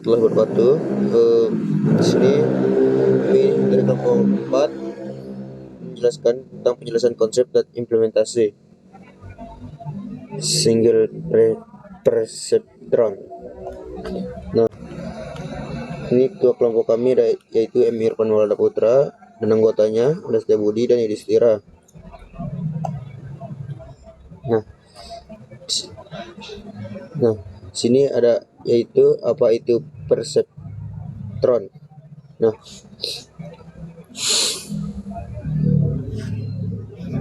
Telah wabarakatuh. Di sini kami dari kelompok 4 menjelaskan tentang penjelasan konsep dan implementasi single perceptron. Nah, ini ketua kelompok kami yaitu M. Irfan Maulana Putra dan anggotanya ada Budi dan Yudhistira. Nah, nah, sini ada yaitu apa itu perceptron. Nah,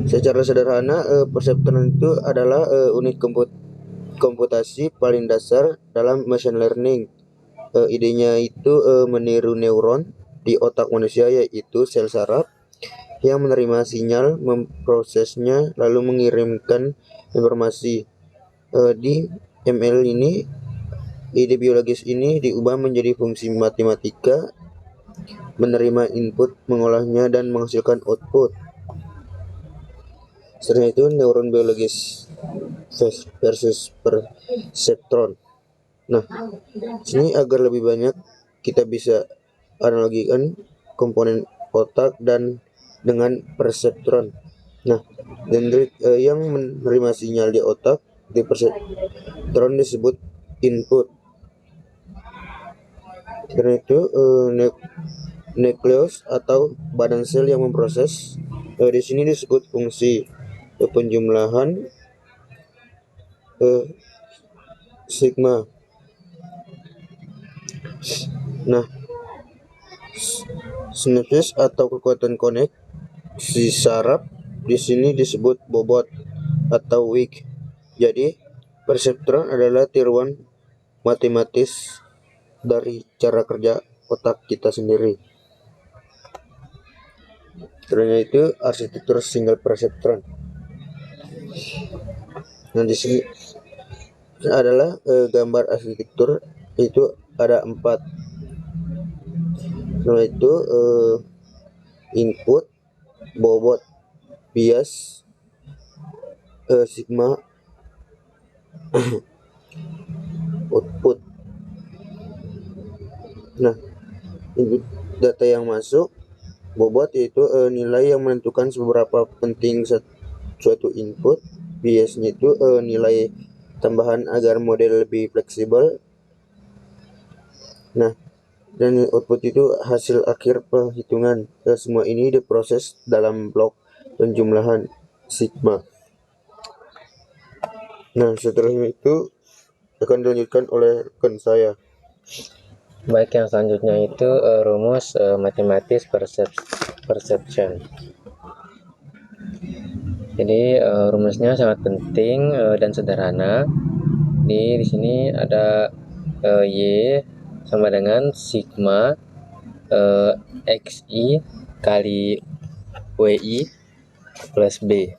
secara sederhana perseptron itu adalah unit komputasi paling dasar dalam machine learning. Idenya itu meniru neuron di otak manusia, yaitu sel saraf yang menerima sinyal, memprosesnya, lalu mengirimkan informasi. Di ML ini, ide biologis ini diubah menjadi fungsi matematika, menerima input, mengolahnya, dan menghasilkan output. Setelah itu neuron biologis versus perseptron. Nah, sini agar lebih banyak kita bisa analogikan komponen otak dan dengan perseptron. Nah, dendrit yang menerima sinyal di otak di perseptron disebut input. Karena itu nukleus atau badan sel yang memproses di sini disebut fungsi penjumlahan sigma. Nah, sinapsis atau kekuatan koneksi saraf di sini disebut bobot atau weak. Jadi, perseptron adalah tiruan matematis dari cara kerja otak kita sendiri. Karena itu arsitektur single perseptron. Nah, di sini adalah gambar arsitektur, itu ada 4. Nah, itu input, bobot, bias, sigma, output. Nah, input data yang masuk, bobot yaitu nilai yang menentukan seberapa penting suatu input, biasnya itu nilai tambahan agar model lebih fleksibel. Nah, dan output itu hasil akhir perhitungan. Semua ini diproses dalam blok penjumlahan sigma. Nah, setelah itu akan dilanjutkan oleh rekan saya. Baik, yang selanjutnya itu rumus matematis perception. Jadi rumusnya sangat penting dan sederhana. Di sini ada Y sama dengan sigma XI kali WI plus B.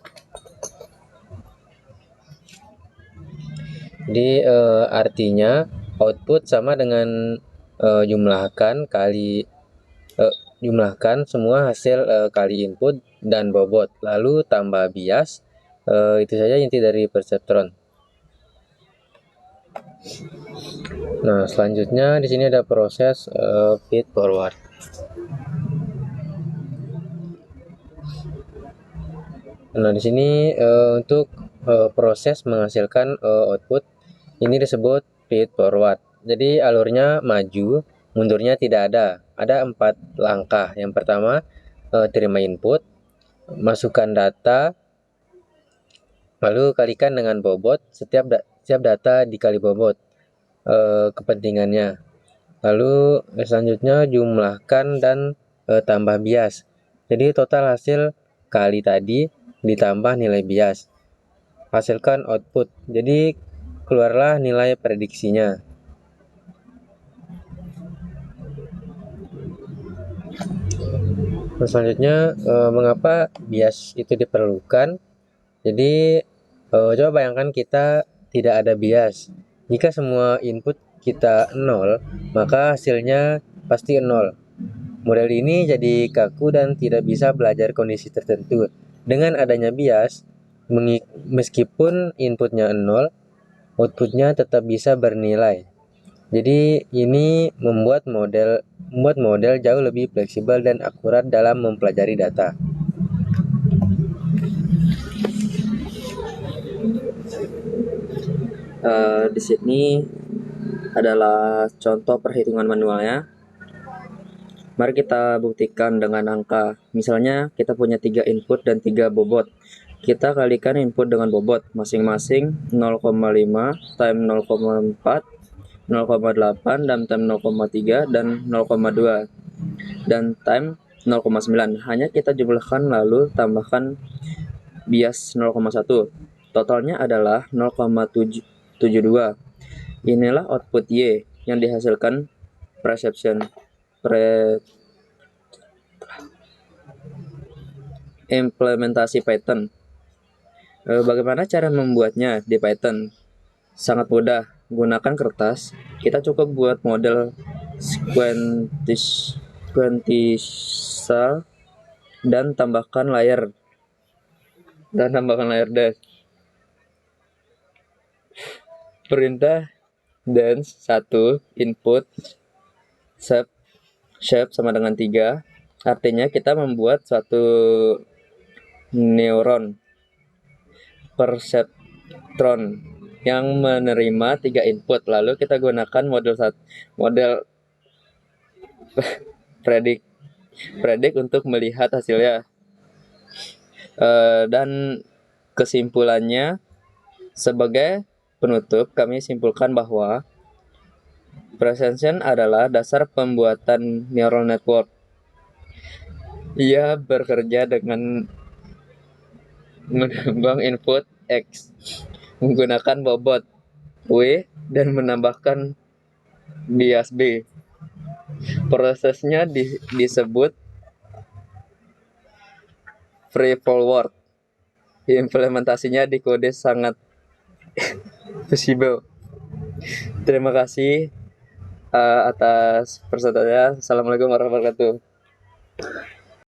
Jadi artinya output sama dengan jumlahkan semua hasil kali input dan bobot, lalu tambah bias. Itu saja inti dari perseptron. Nah, selanjutnya di sini ada proses feed forward. Nah, di sini untuk proses menghasilkan output ini disebut feed forward. Jadi alurnya maju, mundurnya tidak ada. Ada 4 langkah. Yang pertama, terima input, masukkan data, lalu kalikan dengan bobot. Setiap data dikali bobot kepentingannya. Lalu selanjutnya jumlahkan dan tambah bias. Jadi total hasil kali tadi ditambah nilai bias, hasilkan output. Jadi keluarlah nilai prediksinya. Selanjutnya mengapa bias itu diperlukan? Jadi coba bayangkan kita tidak ada bias. Jika semua input kita 0, maka hasilnya pasti 0. Model ini jadi kaku dan tidak bisa belajar kondisi tertentu. Dengan adanya bias, meskipun inputnya 0, outputnya tetap bisa bernilai. Jadi ini membuat model jauh lebih fleksibel dan akurat dalam mempelajari data. Di sini adalah contoh perhitungan manualnya. Mari kita buktikan dengan angka. Misalnya kita punya 3 input dan 3 bobot. Kita kalikan input dengan bobot masing-masing 0,5 time 0,4, 0,8 dan time 0,3 dan 0,2 dan time 0,9. Hanya kita jumlahkan lalu tambahkan bias 0,1. Totalnya adalah 0,772. Inilah output Y yang dihasilkan implementasi Python. Bagaimana cara membuatnya di Python? Sangat mudah. Gunakan kertas. Kita cukup buat model sequential dan tambahkan layer dash. Perintah dance 1 input shape sama dengan 3. Artinya kita membuat suatu neuron perceptron yang menerima 3 input. Lalu kita gunakan model predik untuk melihat hasilnya. Dan kesimpulannya, sebagai penutup, kami simpulkan bahwa precision adalah dasar pembuatan neural network. Ia bekerja dengan menimbang input X, menggunakan bobot W, dan menambahkan bias B. Prosesnya disebut free forward. Implementasinya di kode sangat visible. Terima kasih atas persetujuannya. Assalamualaikum warahmatullahi wabarakatuh.